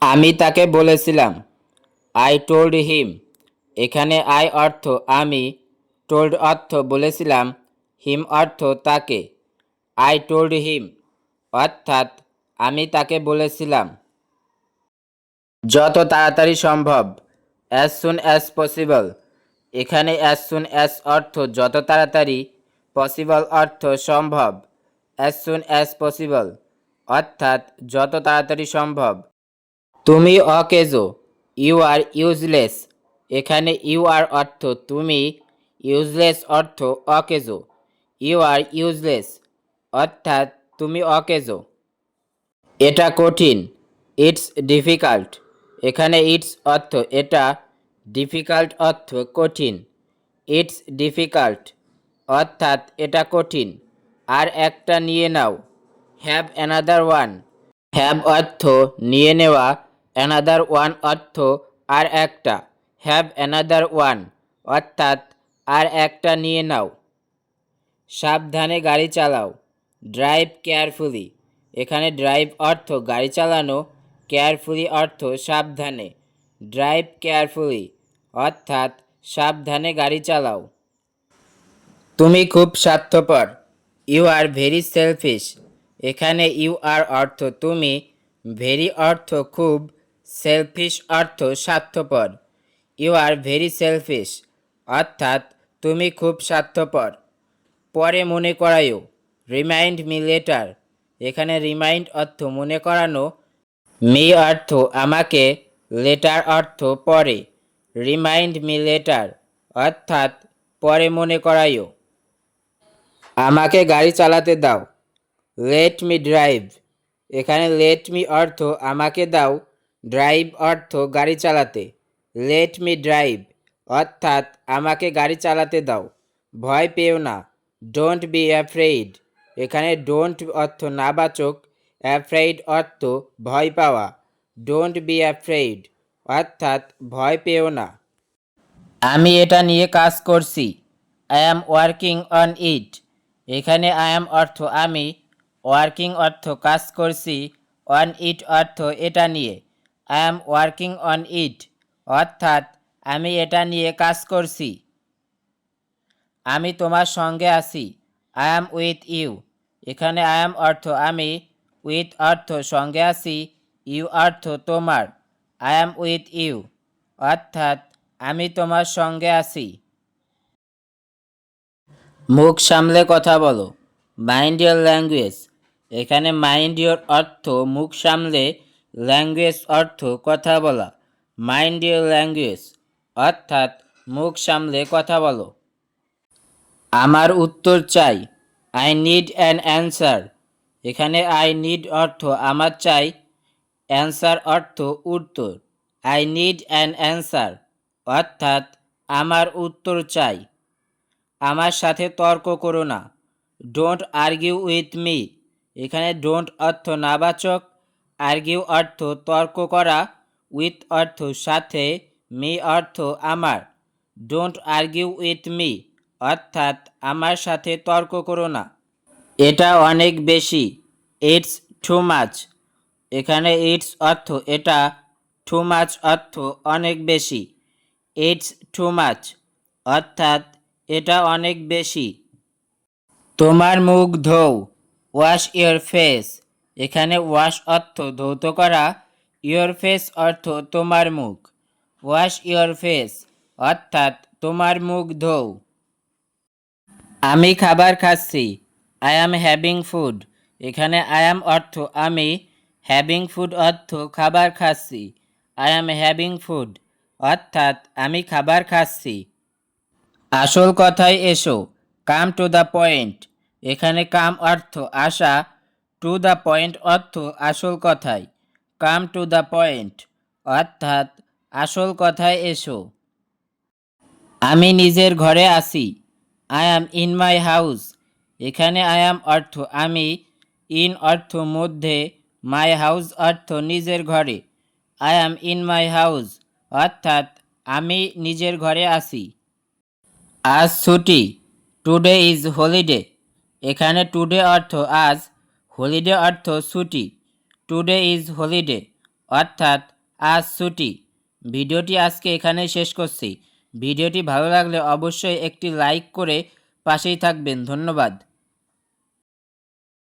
আমি তাকে বলেছিলাম। I told him. এখানে আই অর্থ আমি, টোল্ড অর্থ বলেছিলাম, হিম অর্থ তাকে। আই টোল্ড হিম অর্থাৎ আমি তাকে বলেছিলাম। যত তাড়াতাড়ি সম্ভব, অ্যাজ সুন অ্যাজ পসিবল। এখানে অ্যাজ সুন অ্যাজ অর্থ যত তাড়াতাড়ি, পসিবল অর্থ সম্ভব। অ্যাজ সুন অ্যাজ পসিবল অর্থাৎ যত তাড়াতাড়ি সম্ভব। তুমি অকেজো, ইউ আর ইউজলেস। এখানে ইউ আর অর্থ তুমি, ইউজলেস অর্থ অকেজো। ইউ আর ইউজলেস অর্থাৎ তুমি অকেজো। এটা কঠিন, ইটস ডিফিকাল্ট। এখানে ইটস অর্থ এটা, ডিফিকাল্ট অর্থ কঠিন। ইটস ডিফিকাল্ট অর্থাৎ এটা কঠিন। আর একটা নিয়ে নাও। Have another one. হ্যাভ অর্থ নিয়ে নেওয়া, অ্যানাদার ওয়ান অর্থ আর একটা। হ্যাভ অ্যানাদার ওয়ান অর্থাৎ আর একটা নিয়ে নাও। সাবধানে গাড়ি চালাও। Drive carefully. এখানে ড্রাইভ অর্থ গাড়ি চালানো, কেয়ারফুলি অর্থ সাবধানে। ড্রাইভ কেয়ারফুলি অর্থাৎ সাবধানে গাড়ি চালাও। তুমি খুব স্বার্থপর, ইউ আর ভেরি সেলফিশ। এখানে ইউ আর অর্থ তুমি, ভেরি অর্থ খুব, সেলফিশ অর্থ স্বার্থপর। ইউ আর ভেরি সেলফিশ অর্থাৎ তুমি খুব স্বার্থপর। পরে মনে করায়ও, রিমাইন্ড মি লেটার। এখানে রিমাইন্ড অর্থ মনে করানো, মি অর্থ আমাকে, লেটার অর্থ পরে। রিমাইন্ড মি লেটার অর্থাৎ পরে মনে করায়ও। আমাকে গাড়ি চালাতে দাও। Let me drive. এখানে লেট মি অর্থ আমাকে দাও, ড্রাইভ অর্থ গাড়ি চালাতে। লেট মি ড্রাইভ অর্থাৎ আমাকে গাড়ি চালাতে দাও। ভয় পেও না, ডোন্ট বি অ্যাফ্রেইড। এখানে ডোন্ট অর্থ নাবাচক, অ্যাফ্রেইড অর্থ ভয় পাওয়া। ডোন্ট বি অ্যাফ্রেইড অর্থাৎ ভয় পেও না। আমি এটা নিয়ে কাজ করছি। I am working on it. এখানে আই অ্যাম অর্থ আমি, ওয়ার্কিং অর্থ কাজ করছি, অন ইট অর্থ এটা নিয়ে। I am working on it অর্থাৎ আমি এটা নিয়ে কাজ করছি। আমি তোমার সঙ্গে আছি। I am with you. এখানে আই অ্যাম অর্থ আমি, উইথ অর্থ সঙ্গে আছি, ইউ অর্থ তোমার। আই অ্যাম উইথ ইউ অর্থাৎ আমি তোমার সঙ্গে আছি। মুখ সামলে কথা বলো। Mind your language. এখানে মাইন্ড ইয়োর অর্থ মুখ সামলে, ল্যাঙ্গুয়েজ অর্থ কথা বলা। মাইন্ড ইয়োর ল্যাঙ্গুয়েজ অর্থাৎ মুখ সামলে কথা বলো। আমার উত্তর চাই। I need an answer. এখানে আই নিড অর্থ আমার চাই, অ্যান্সার অর্থ উত্তর। আই নিড অ্যান অ্যান্সার অর্থাৎ আমার উত্তর চাই। আমার সাথে তর্ক করো না। Don't argue with me. এখানে ডোন্ট অর্থ নাবাচক, আর্গিউ অর্থ তর্ক করা, উইথ অর্থ সাথে, মি অর্থ আমার। ডোন্ট আর্গিউ উইথ মি অর্থাৎ আমার সাথে তর্ক করো না। এটা অনেক বেশি। It's too much. এখানে ইটস অর্থ এটা, টু মাচ অর্থ অনেক বেশি। ইটস টু মাচ অর্থাৎ এটা অনেক বেশি। তোমার মুখ ধোও। Wash your face. এখানে ওয়াশ অর্থ ধৌত করা, ইয়োর ফেস অর্থ তোমার মুখ। ওয়াশ ইয়োর ফেস অর্থাৎ তোমার মুখ ধোও। আমি খাবার খাচ্ছি। I am having food. এখানে আই অ্যাম অর্থ আমি, হ্যাভিং ফুড অর্থ খাবার খাচ্ছি। আই অ্যাম হ্যাভিং ফুড অর্থাৎ আমি খাবার খাচ্ছি। আসল কথায় এসো। Come to the point. এখানে কাম অর্থ আসা, টু দ্য পয়েন্ট অর্থ আসল কথায়। কাম টু দ্য পয়েন্ট অর্থাৎ আসল কথায় এসো। আমি নিজের ঘরে আছি। I am in my house. এখানে আই অ্যাম অর্থ আমি, ইন অর্থ মধ্যে, মাই হাউস অর্থ নিজের ঘরে। I am in my house অর্থাৎ আমি নিজের ঘরে আছি। আজ ছুটি। Today is holiday. এখানে টুডে অর্থ আজ, হলিডে অর্থ ছুটি। টুডে ইজ হলিডে অর্থাৎ আজ ছুটি। ভিডিওটি আজকে এখানেই শেষ করছি। ভিডিওটি ভালো লাগলে অবশ্যই একটি লাইক করে পাশেই থাকবেন। ধন্যবাদ।